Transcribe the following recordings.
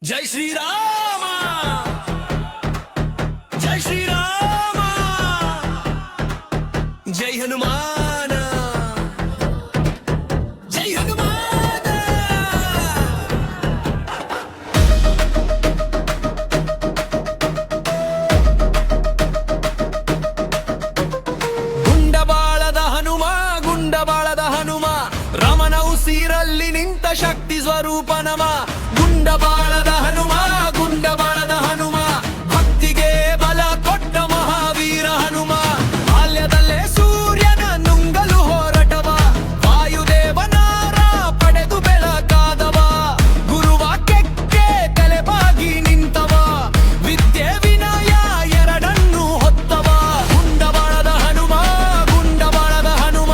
जय श्री राम, जय श्री राम, जय हनुमान, जय हनुमान। ಗುಂಡಬಾಳದ ಹನುಮ, ಗುಂಡಬಾಳದ ಹನುಮ, ರಮನ ಉಸಿರಲ್ಲಿ ನಿಂತ ಶಕ್ತಿ ಸ್ವರೂಪ ನಮ. ಗುಂಡಬಾಳದ ಹನುಮ, ಗುಂಡಬಾಳದ ಹನುಮ, ಭಕ್ತಿಗೆ ಬಲ ಕೊಟ್ಟ ಮಹಾವೀರ ಹನುಮ. ಬಾಲ್ಯದಲ್ಲೇ ಸೂರ್ಯನ ನುಂಗಲು ಹೊರಟವ, ವಾಯುದೇವನಾರ ಪಡೆದು ಬೆಳಕಾದವ. ಗುರುವಾಕ್ಯಕ್ಕೆ ತಲೆಬಾಗಿ ನಿಂತವ, ವಿದ್ಯೆ ವಿನಯ ಎರಡನ್ನೂ ಹೊತ್ತವ. ಗುಂಡಬಾಳದ ಹನುಮ, ಗುಂಡಬಾಳದ ಹನುಮ,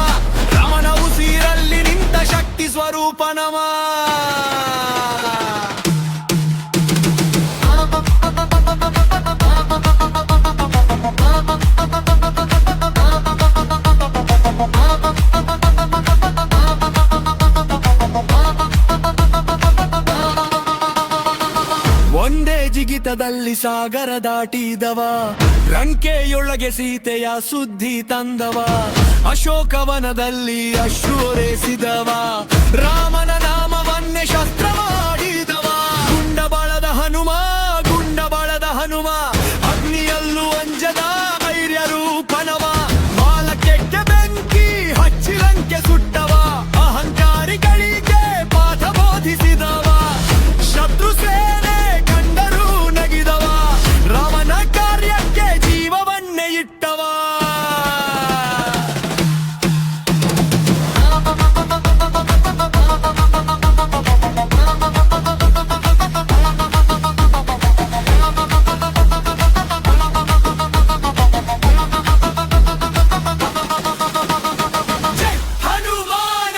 ರಮನ ಉಸಿರಲ್ಲಿ ನಿಂತ ಶಕ್ತಿ ಸ್ವರೂಪ ನಮ. ಒಂದೇ ಜಿಗಿತದಲ್ಲಿ ಸಾಗರ ದಾಟಿದವ, ಲಂಕೆಯೊಳಗೆ ಸೀತೆಯ ಸುದ್ದಿ ತಂದವ. ಅಶೋಕವನದಲ್ಲಿ ಅಶ್ರುರೆಸಿದವ, ರಾಮನ ನಾಮವನ್ನೇ ಶಸ್ತ್ರ ಮಾಡಿದವ. ಗುಂಡಬಾಳದ ಹನುಮ, ಗುಂಡಬಾಳದ ಹನುಮ, ಅಗ್ನಿಯಲ್ಲೂ ಅಂಜದ ಧೈರ್ಯ ರೂಪನವ. ಮಾಲಕ್ಕೆಕ್ಕೆ ಬೆಂಕಿ ಹಚ್ಚಿ ಲಂಕೆ ಸುಟ್ಟವ, ಅಹಂಕಾರಿಗಳಿಗೆ ಪಾಠ ಬೋಧಿಸಿದವ. ಶತ್ರು ಸೇನೆ ಕಂಡರೂ ನಗಿದವ, ರಾಮನ ಕಾರ್ಯಕ್ಕೆ ಜೀವವನ್ನೇ ಇಟ್ಟವ. ಜೈ ಹನುಮಾನ,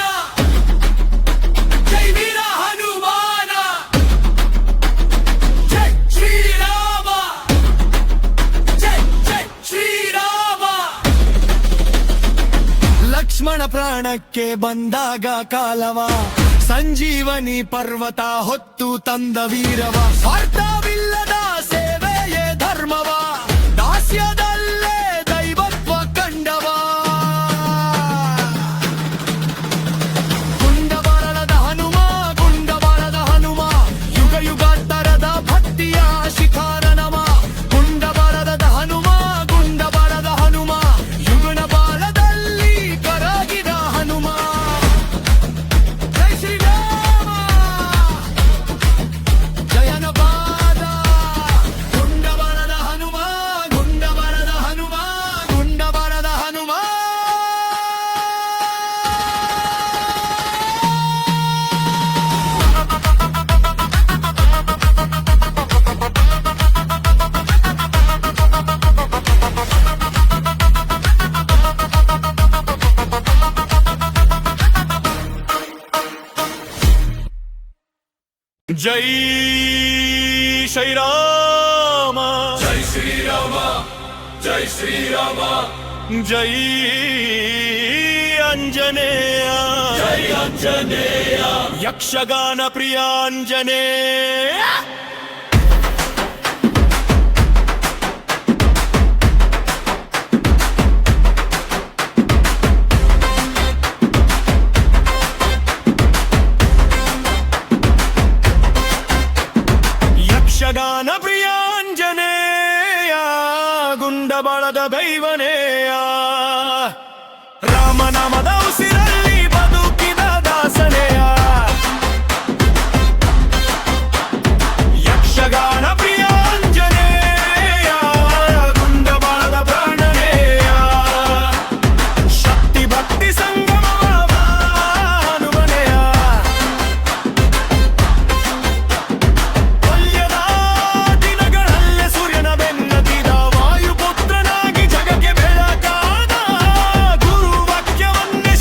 ಜೈ ವೀರ ಹನುಮಾನ, ಜೈ ಶ್ರೀರಾಮ, ಜೈ ಜೈ ಶ್ರೀರಾಮ. ಲಕ್ಷ್ಮಣ ಪ್ರಾಣಕ್ಕೆ ಬಂದಾಗ ಕಾಲವ, ಸಂಜೀವನಿ ಪರ್ವತ ಹೊತ್ತು ತಂದ ವೀರವ. ಸ್ವಾರ್ಥವಿಲ್ಲದ ಸೇವೆಯೇ ಧರ್ಮವ, ದಾಸ್ಯದಲ್ಲೇ ದೈವತ್ವ ಕಂಡವ. ಗುಂಡಬಾಳದ ಹನುಮ, ಗುಂಡಬಾಳದ ಹನುಮ, ಯುಗ ಯುಗಾಂತರದ ಭಕ್ತಿಯ ಶಿಖರ ನಮ. ಗುಂಡಬಾಳದ ಹನುಮ, ಗುಂಡಬಾಳದ ಹನುಮ, ಯುಗನ ಬಾಳದಲ್ಲಿ ಕರಗಿದ ಹನುಮ. ಜೈ ಶ್ರೀರಾಮ, ಜಯನಪಾದ. ಗುಂಡಬಾಳದ ಹನುಮ, ಗುಂಡಬಾಳದ ಹನುಮ, ಗುಂಡಬಾಳದ ಹನುಮ. ಜೈ ಶ್ರೀರಾಮ, ಜೈ ಶ್ರೀರಾಮ, ಜೈ ಶ್ರೀರಾಮ, ಜೈ ಆಂಜನೇಯ, ಜೈ ಆಂಜನೇಯ, ಯಕ್ಷಗಾನ ಪ್ರಿಯ ಆಂಜನೇಯ. ಯಕ್ಷಗಾನ ಪ್ರಿಯ ಆಂಜನೇಯ, ಗುಂಡಬಾಳದ ದೈವನೇಯ. ರಾಮನಾಮದ ಉಸಿರಲ್ಲಿ ಬದುಕಿದ ದಾಸನೆಯ. ಯಕ್ಷಗಾನ ಪ್ರಿಯ ಆಂಜನೇಯ, ಗುಂಡಬಾಳದ ಪ್ರಾಣನೇಯ. ಶಕ್ತಿ ಭಕ್ತಿ ಸಂಗಮವ ಹನುಮನೆಯ. ಬಾಲ್ಯದ ದಿನಗಳಲ್ಲೇ ಸೂರ್ಯನ ಬೆನ್ನತ್ತಿದ, ವಾಯುಪುತ್ರನಾಗಿ ಜಗಕ್ಕೆ ಬೆಳಕಾದ. ಗುರುವಾಕ್ಯವನ್ನೇ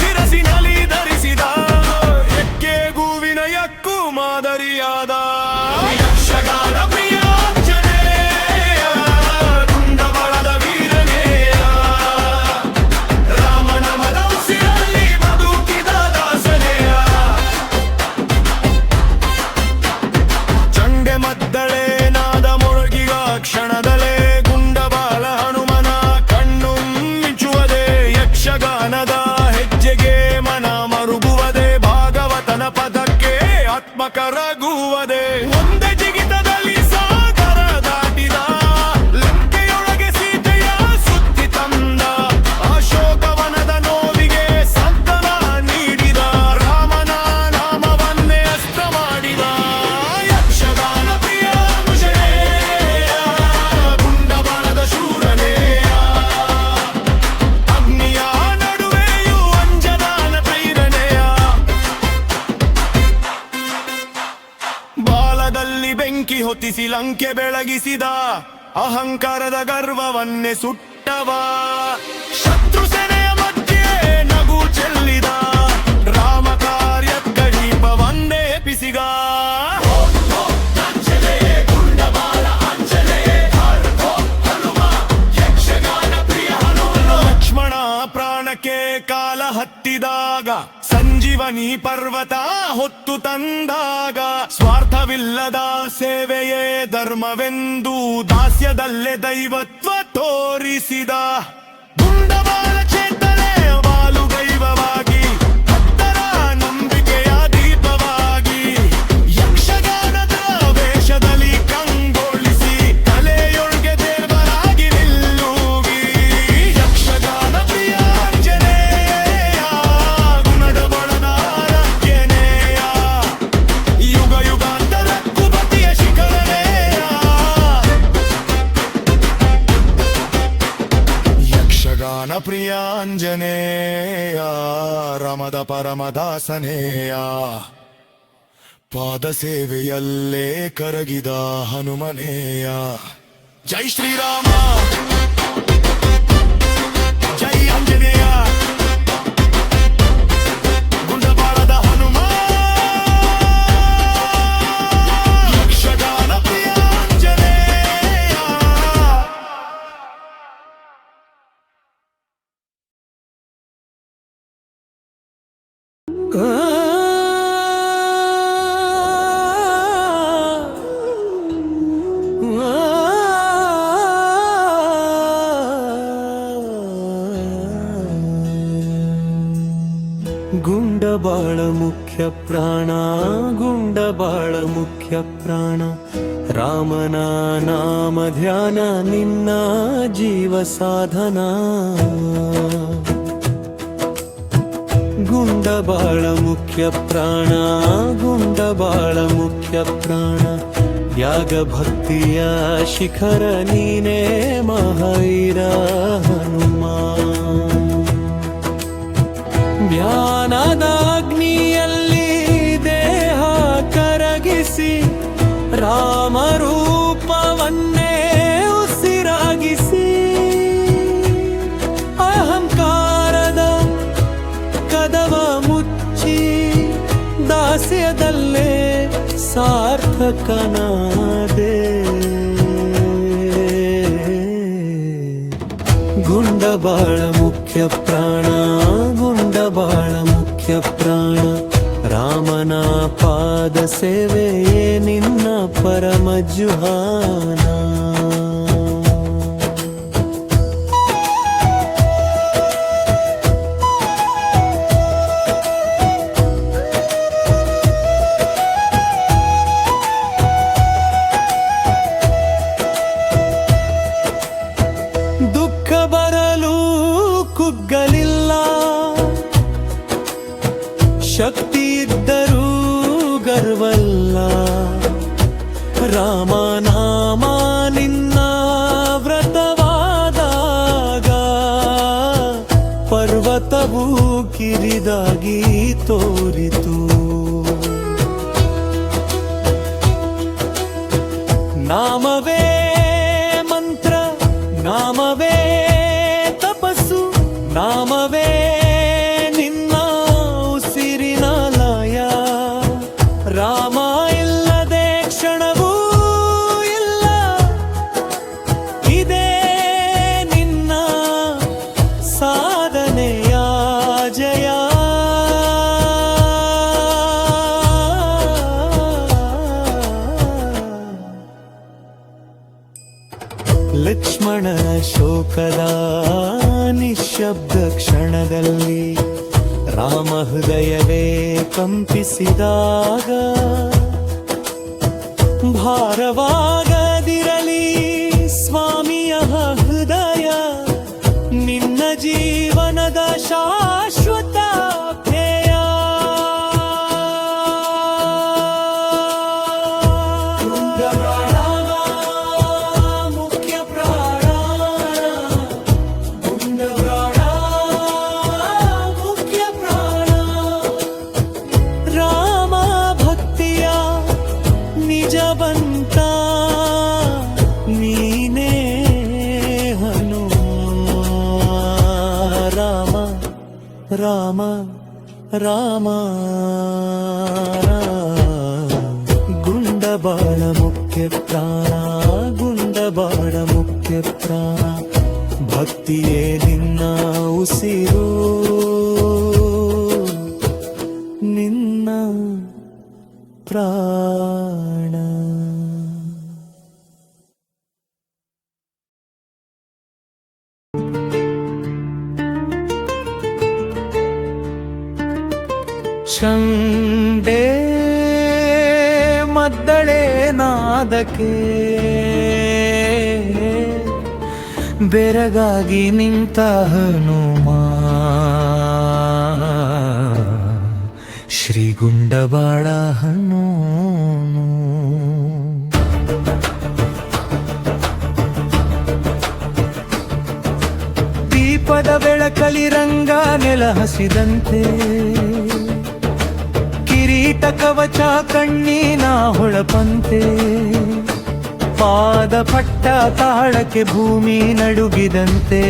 ಬಾಣದಲ್ಲಿ ಬೆಂಕಿ ಹೊತ್ತಿಸಿ ಲಂಕೆ ಬೆಳಗಿಸಿದ ಅಹಂಕಾರದ ಗರ್ವವನ್ನೇ ಸುಟ್ಟವ ಶತ್ರು ಸೇನೆಯ ಮಧ್ಯೆ ನಗು ಚೆಲ್ಲಿದ ರಾಮ ಕಾರ್ಯಕ್ಕ ದೀಪವನ್ನೇ ಎಪಿಸಿಗ ಲಕ್ಷ್ಮಣ ಪ್ರಾಣಕ್ಕೆ ಕಾಲ ಹತ್ತಿದಾಗ ಸಂಜೀವನಿ ಪರ್ವತ ಹೊತ್ತು ತಂದಾಗ ಸ್ವಾರ್ಥವಿಲ್ಲದ ಸೇವೆಯೇ ಧರ್ಮವೆಂದು ದಾಸ್ಯದಲ್ಲೇ ದೈವತ್ವ ತೋರಿಸಿದ ಗುಂಡಬಾಳ ಚೇತನೆ ಬಾಲುಗೈವವಾಗಿ ಭಕ್ತರ ನಂಬಿಕೆಯ ದೀಪವಾಗಿ ಯಕ್ಷಗಾನದ ವೇಷದಲ್ಲಿ ಕಂಗೊಳಿಸಿ ಕಲೆಯೊಳಗೆ ದೇವರಾಗಿ ನಿಲ್ಲುವಿ ಯಕ್ಷಗಾನ ಪ್ರಿಯ ಆಂಜನೇಯ ಗುಣದ ಬಣದ ಆರಾಧ್ಯನೇಯ ಯುಗ ಯುಗಾಂತರ ಕುಪತಿಯ ಶಿಖರನೇಯ ಯಕ್ಷಗಾನ ಪ್ರಿಯ ಆಂಜನೇಯ ರಮದ ಪರಮದಾಸನೇಯ ಪಾದ ಸೇವೆಯಲ್ಲೇ ಕರಗಿದ ಹನುಮನೇಯ ಜೈ ಶ್ರೀರಾಮ ಜೈ ಆಂಜನೇಯ ಗುಂಡಬಾಳದ ಹನುಮ ಯಕ್ಷಗಾನ ಪ್ರಿಯ ಆಂಜನೇಯ ಗುಂಡಬಾಳ ಮುಖ್ಯ ಪ್ರಾಣ ಗುಂಡಬಾಳ ಮುಖ್ಯ ಪ್ರಾಣ ರಾಮನ ನಾಮ ಧ್ಯಾನ ನಿನ್ನ ಜೀವ ಸಾಧನ ಗುಂಡಬಾಳ ಮುಖ್ಯ ಪ್ರಾಣ ಗುಂಡಬಾಳ ಮುಖ್ಯ ಪ್ರಾಣ ತ್ಯಾಗ ಭಕ್ತಿಯ ಶಿಖರ ನೀನೇ ಮಹಾವೀರ ಹನುಮ ಧ್ಯಾನದ ಅಗ್ನಿಯಲ್ಲಿ ದೇಹ ಕರಗಿಸಿ ರಾಮರೂಪವನ್ನೇ ಉಸಿರಾಗಿಸಿ ಅಹಂಕಾರದ ಕದವ ಮುಚ್ಚಿ ದಾಸ್ಯದಲ್ಲೇ ಸಾರ್ಥಕನಾದೆ ಗುಂಡಬಾಳ ಮುಖ್ಯ ಪ್ರಾಣ ಗುಂಡಬಾಳ ಮುಖ್ಯ ಪ್ರಾಣ ರಾಮನ ಪಾದ ಸೇವೆಯೇ ನಿನ್ನ ಪರಮ ಜುಹಾನ ದುಃಖ ಬರಲು ಕುಗ್ಗಲಿಲ್ಲ ಶಕ್ತಿ ಇದ್ದರೂ ಗರ್ವಲ್ಲ ರಾಮನಾಮ ನಿನ್ನ ವ್ರತವಾದಾಗ ಪರ್ವತವು ಕಿರಿದಾಗಿ ತೋರಿತು ನಾಮವೇ ಮಂತ್ರ ನಾಮವೇ ತಪಸ್ಸು ನಾಮವೇ ನಿನ್ನ ಉಸಿರಿನ ಲಯ ರಾಮ ಇಲ್ಲದೆ ಕ್ಷಣವೂ ಇಲ್ಲ ಇದೇ ನಿನ್ನ ಸಾಧನೆಯ ಜಯ ಲಕ್ಷ್ಮಣ ಶೋಕದ ನಿಶಬ್ದ ಕ್ಷಣದಲ್ಲಿ ರಾಮ ಹೃದಯವೇ ಕಂಪಿಸಿದಾಗ ಭಾರವಾಗದಿರಲಿ ಸ್ವಾಮಿಯ ಹೃದಯ ನಿನ್ನ ಜೀವನದ ಶಾಶ್ವತ ಧ್ಯೇಯ ಜಬ ಹನುಮಂತ ನೀನೇ ಹನುಮ ರಾಮ ರಾಮ ರಾಮ ಗುಂಡಬಾಳ ಮುಖ್ಯ ಪ್ರಾಣ ಗುಂಡಬಾಳ ಮುಖ್ಯ ಪ್ರಾಣ ಭಕ್ತಿಯೇ ನಿನ್ನ ಉಸಿರು ನಿನ್ನ ಪ್ರಾಣ ಚಂಡೆ ಮದ್ದಳೆ ನಾದಕ್ಕೆ ಬೆರಗಾಗಿ ನಿಂತ ಹನುಮ ಶ್ರೀ ಗುಂಡಬಾಳ ಹನು ದೀಪದ ಬೆಳಕಲಿ ರಂಗ ನೆಲ ಹಸಿದಂತೆ ಕಿರೀಟ ಕವಚ ಕಣ್ಣೀನ ಹೊಳಪಂತೆ ಪಾದ ಪಟ್ಟ ತಾಳಕ್ಕೆ ಭೂಮಿ ನಡುಗಿದಂತೆ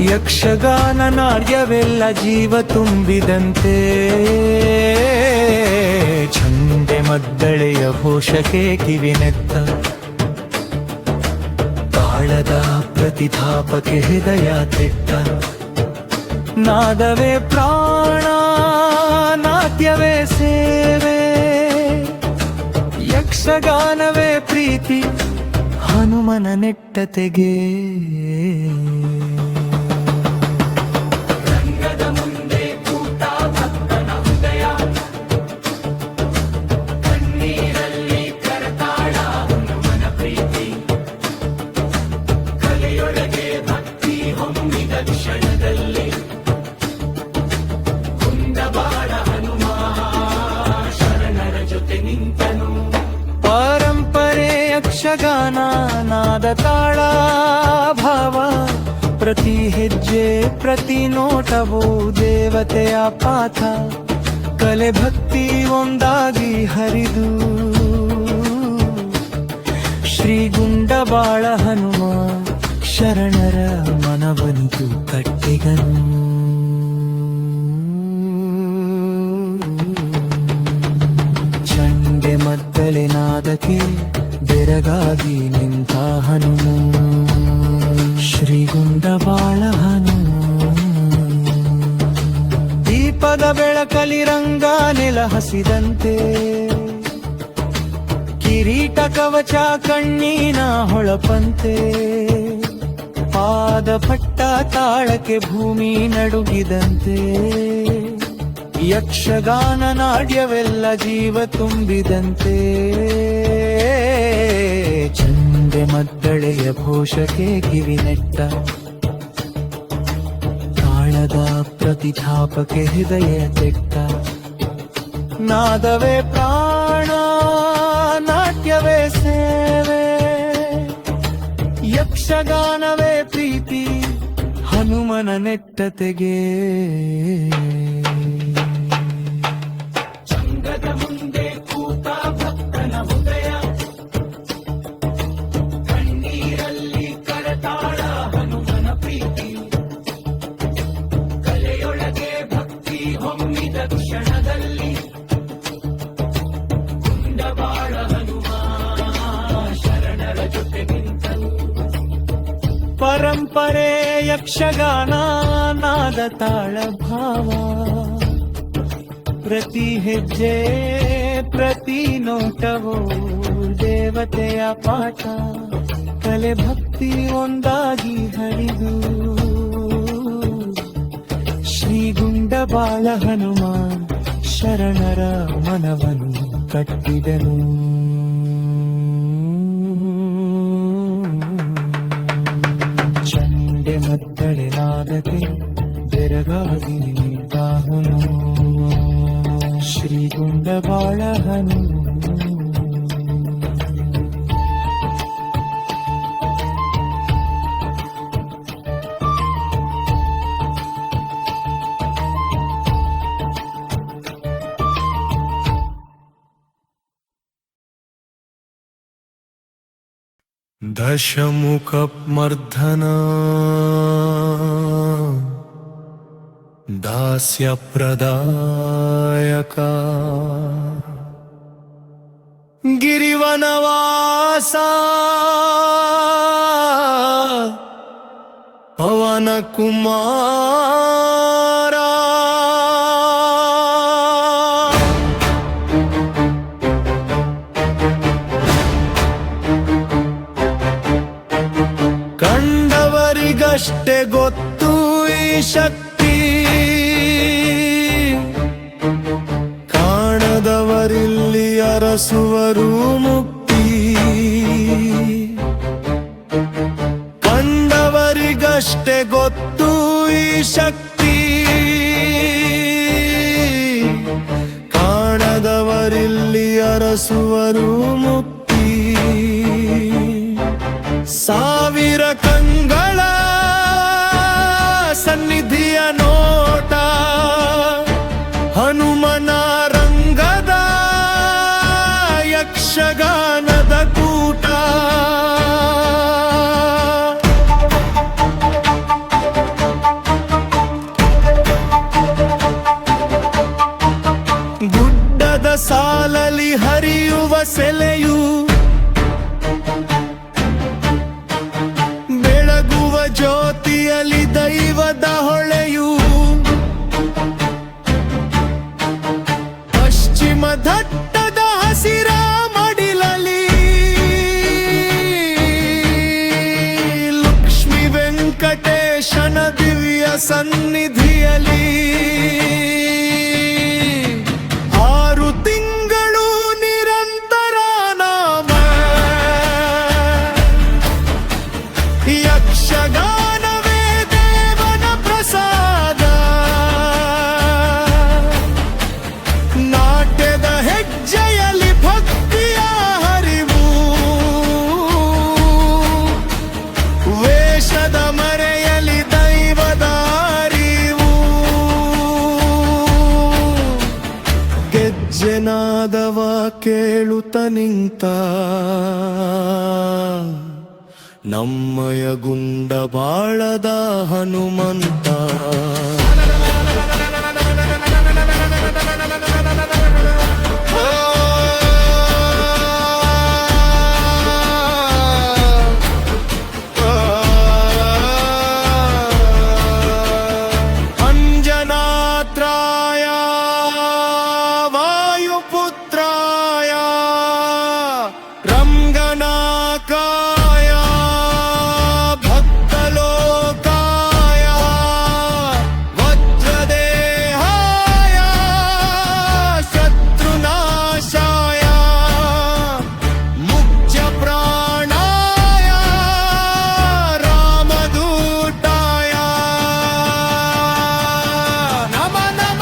ಯಕ್ಷಗಾನ ನಾಟ್ಯವೆಲ್ಲ ಜೀವ ತುಂಬಿದಂತೆ ಚಂಡೆ ಮದ್ದಳೆಯ ಘೋಷಕ್ಕೆ ಕಿವಿನೆತ್ತ ತಾಳದ ಪ್ರತಿಧಾಪಕ್ಕೆ ಹೃದಯ ತೆಟ್ಟ ನಾದವೇ ಪ್ರಾಣ ನಾಟ್ಯವೇ ಸೇವೆ ಯಕ್ಷಗಾನವೇ ಪ್ರೀತಿ ಹನುಮನ ನೆಟ್ಟತೆಗೆ ರಂಗದ ಮುಂದೆ ಕೂತ ಭಕ್ತನ ಹೃದಯ ಕಣ್ಣೀರಲ್ಲಿ ಕರತಾಳ ಹನುಮನ ಪ್ರೀತಿ ಕಲೆಯೊಳಗೆ ಭಕ್ತಿ ಹೊಮ್ಮಿದ ಕ್ಷಣದಲ್ಲಿ ಗುಂಡಬಾಳ ಹನುಮ ಶರಣರ ಜೊತೆ ನಿಂತನು ಪರಂಪರೆ ಯಕ್ಷಗಾನ ನಾದ ತಾಳ ಭಾವ ಪ್ರತಿ ಹೆಜ್ಜೆ ಪ್ರತಿ ನೋಟವೂ ದೇವತೆಯ ಪಾಠ ಕಲೆ ಭಕ್ತಿ ಒಂದಾಗಿ ಹರಿದು ಶ್ರೀ ಗುಂಡಬಾಳ ಹನುಮ ಶರಣರ ಮನವಂತು ಕಟ್ಟಿಗನು ಚಂಡೆ ಮದ್ದಳೆ ನಾದಕ್ಕೆ ಬೆರಗಾಗಿ ನಿಂತ ಹನುಮ ಶ್ರೀ ಗುಂಡಬಾಳ ಹನುಮ ದೀಪದ ಬೆಳಕಲಿ ರಂಗ ನೆಲ ಹಸಿದಂತೆ ಕಿರೀಟ ಕವಚ ಕಣ್ಣೀನ ಹೊಳಪಂತೆ ಪಾದ ಪಟ್ಟ ತಾಳಕ್ಕೆ ಭೂಮಿ ನಡುಗಿದಂತೆ ಯಕ್ಷಗಾನ ನಾಟ್ಯವೆಲ್ಲ ಜೀವ ತುಂಬಿದಂತೆ ಚಂಡೆ ಮದ್ದಳೆಯ ಘೋಷಕ್ಕೆ ಕಿವಿನೆಟ್ಟ ತಾಳದ ಪ್ರತಿಧಾಪಕ್ಕೆ ಹೃದಯ ತೆಟ್ಟ ನಾದವೇ ಪ್ರಾಣ ನಾಟ್ಯವೇ ಸೇವೆ ಯಕ್ಷಗಾನವೇ ಪ್ರೀತಿ ಹನುಮನ ನೆಟ್ಟತೆಗೆ ಚಂಗದ ಮುಂದೆ ಕೂತ ಭಕ್ತನ ಹೃದಯ ಕಣ್ಣೀರಲ್ಲಿ ಕರತಾಳ ಹನುಮನ ಪ್ರೀತಿ ಕಲೆಯೊಳಗೆ ಭಕ್ತಿ ಹೊಮ್ಮಿದ ಕ್ಷಣದಲ್ಲಿ ಗುಂಡಬಾಳ ಹನುಮ ಶರಣರ ಜೊತೆ ನಿಂತನು ಪರಂಪರೆ ಯಕ್ಷಗಾನ ನಾದ ತಾಳ ಭಾವ ಪ್ರತಿ ಹೆಜ್ಜೆ ಪ್ರತಿ ನೋಟವೋ ದೇವತೆಯ ಪಾಠ ಕಲೆ ಭಕ್ತಿ ಒಂದಾಗಿ ಹರಿದು ಶ್ರೀ ಗುಂಡಬಾಳ ಹನುಮ ಶರಣರ ಮನವನ್ನು ಕಟ್ಟಿದನು ಚಂಡೆ ಮದ್ದಳೆ ನಾದಕ್ಕೆ ಬೆರಗಾಗಿ ನಿಂತ ಹನುಮ ಶ್ರೀ ಗುಂಡಬಾಳ ಹನುಮ दशमुखमर्धन दास्यप्रदायका गिरिवनवासा पवनकुमारा ಕಂಡವರಿಗಷ್ಟೇ ಗೊತ್ತು ಈ ಶಕ್ತಿ, ಕಾಣದವರಿಲ್ಲಿ ಅರಸುವರು ಮುಕ್ತಿ. ಕಂಡವರಿಗಷ್ಟೇ ಗೊತ್ತು ಈ ಶಕ್ತಿ, ಕಾಣದವರಿಲ್ಲಿ ಅರಸುವರು ಮುಕ್ತಿ. ಸಾವಿರ ಕಂಗಳ ಸನ್ನಿಧಿಯ ನೋಟ, ಹನುಮನ ರಂಗದ ಯಕ್ಷಗಾನದ ಕೂಟ. ಗುಡ್ಡದ ಸಾಲಲಿ ಹರಿಯುವ ಸೆಲೆಯು, ಬೆಳಗುವ ಜ್ಯೋತಿಯಲ್ಲಿ ದೈವದ ಹೊಳೆಯು. ಪಶ್ಚಿಮ ದಟ್ಟದ ಹಸಿರ ಮಡಿಲಲಿ ಲಕ್ಷ್ಮೀ ವೆಂಕಟೇಶನ ದಿವ್ಯ ಸನ್ನಿಧಿಯಲ್ಲಿ 6 ತಿಂಗಳು ನಿರಂತರ ನಾಮ ಯಕ್ಷಗಾನವೇ ದೇವನ ಪ್ರಸಾದ. ನಾಟ್ಯದ ಹೆಜ್ಜೆಯಲ್ಲಿ ಭಕ್ತಿಯ ಹರಿವು, ವೇಷದ ಮರೆಯಲಿ ದೈವದ ಅರಿವು. ಗೆಜ್ಜೆನಾದವ ಕೇಳುತ್ತ ನಿಂತ ನಮ್ಮಯ ಗುಂಡ ಬಾಳದ ಹನುಮಂತ. ಅಂಜನಾತ್ರಾಯ ವಾಯುಪುತ್ರಾಯ ರಂಗನಾಕಾಯ ಭಕ್ತಲೋಕಾಯ ವಜ್ರದೇಹಾಯ ಶತ್ರುನಾಶಾಯ ಮುಖ್ಯ ಪ್ರಾಣಾಯ ರಾಮದೂತಾಯ ನಮ ನಮ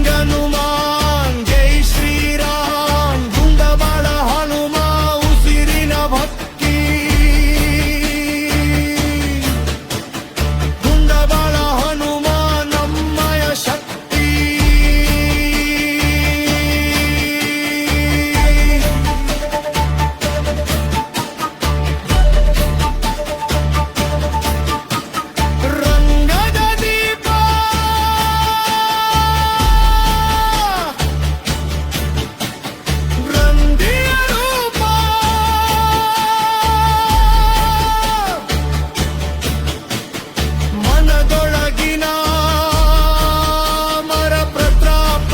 ಗುಂಗನುಮಾನ್ ಜೈ ಶ್ರೀರಾಮ್ ಗುಂಡಬಾಳ ಹನುಮ ಉಸಿರಿನ ಭಕ್ತಿ. ಗುಂಡಬಾಳ ಹನುಮ ನಮ್ಮಯ ಶಕ್ತಿ. ರಂಗದ ದೀಪ ರಂದಿಯ ರೂಪ, ಮನದೊಳಗಿನ ಮರ ಪ್ರತಾಪ.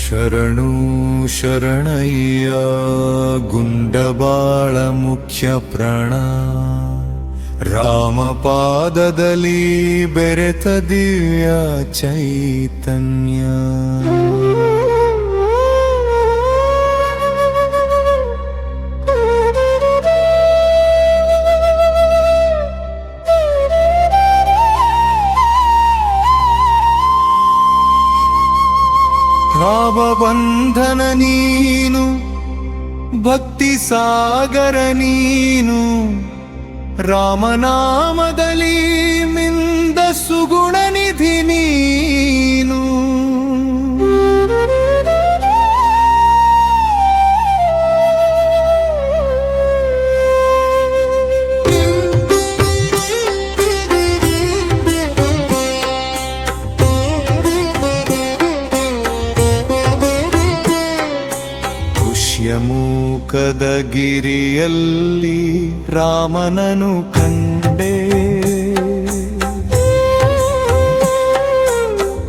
ಶರಣು ಶರಣಯ್ಯ ಗುಂಡಬಾಳ ಮುಖ್ಯ ಪ್ರಾಣ, ರಾಮಪಾದದಲ್ಲಿ ಬೆರೆತ ದಿವ್ಯ ಚೈತನ್ಯ. ಭಾವಬಂಧನ ನೀನು, ಭಕ್ತಿ ಸಾಗರ ನೀನು, ರಾಮನಾಮದಲ್ಲಿ ಮಿಂದ ಸುಗುಣ ನಿಧಿ ನೀನು. ಪುಷ್ಯಮೂಕದ ಗಿರಿಯಲ್ಲಿ ರಾಮನನು ಕಂಡೆ,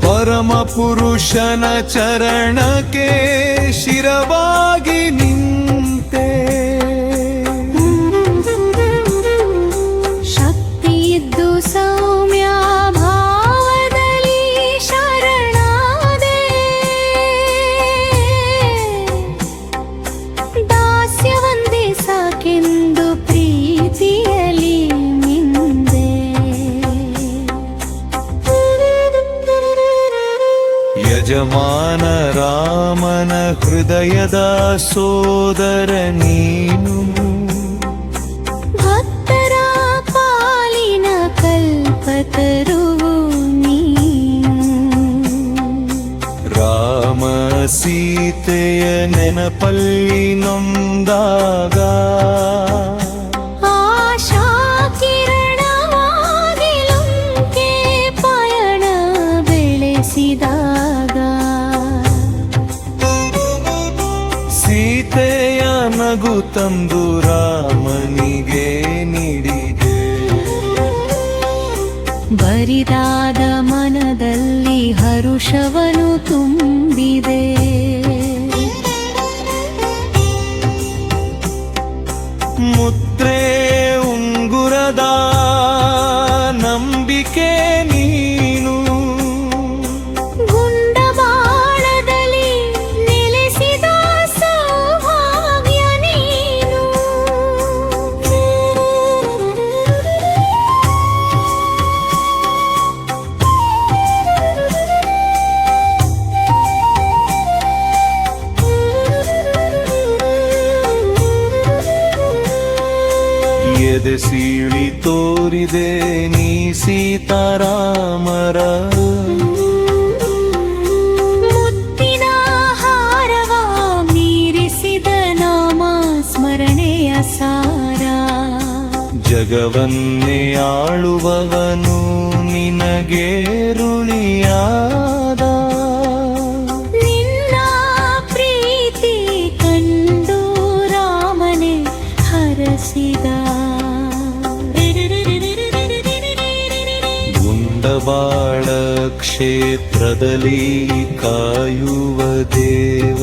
ಪರಮ ಪುರುಷನ ಚರಣಕ್ಕೆ ಶಿರವಾಗಿ ನಿಂತೆ. ಶಕ್ತಿ ಇದ್ದು ಸೌಮ್ಯ ಭಾವದಲ್ಲಿ ಶರಣಾದೆ, ದಾಸ್ಯವೊಂದೇ ಸಾಕೆಂದು ಪ್ರೀತಿಯಲಿ ಮಿಂದೆ. ಯಜಮಾನ ರಾಮನ ಹೃದಯದ ಸೋದರ ನೀನು, ಭಕ್ತರ ಪಾಲಿನ ಕಲ್ಪತರುವು ನೀನು. ರಾಮ ಸೀತೆಯ ನೆನಪಲ್ಲಿ ನೊಂದಾಗ, ಆಶಾ ಕಿರಣವಾಗಿ ಲಂಕೆ ಪಯಣ ಬೆಳೆಸಿದಾಗ, ಸೀತೆಯ ನಗು ತಂದು ರಾಮನಿಗೆ ನೀಡಿದೆ. ಬರಿದಾದ ಮನದಲ್ಲಿ ಹರುಷವನು ತುಂಬಿದೆ. ಮುದ್ರೆ ಉಂಗುರದ ನಂಬಿಕೆ ನೀನು, ಗುಂಡಬಾಳದಲ್ಲಿ ನೆಲೆಸಿದ ಸೌಭಾಗ್ಯ ನೀನು. ಎದೆ ಸೀಳಿ ತೋರಿದೆ ನೀ ಸೀತಾರಾಮರ, ಮುತ್ತಿನ ಹಾರವ ಮೀರಿಸಿದ ನಾಮ ಸ್ಮರಣೆಯ ಸಾರ. ಜಗವನ್ನೇ ಆಳುವವನು ನಿನಗೆ ಋಣಿಯಾದ. ನಿನ್ನ ಪ್ರೀತಿ ಕಂಡು ರಾಮನೇ ಹರಸಿದ. ಗುಂಡಬಾಳ ಕ್ಷೇತ್ರದಲ್ಲಿ ಕಾಯುವ ದೇವ,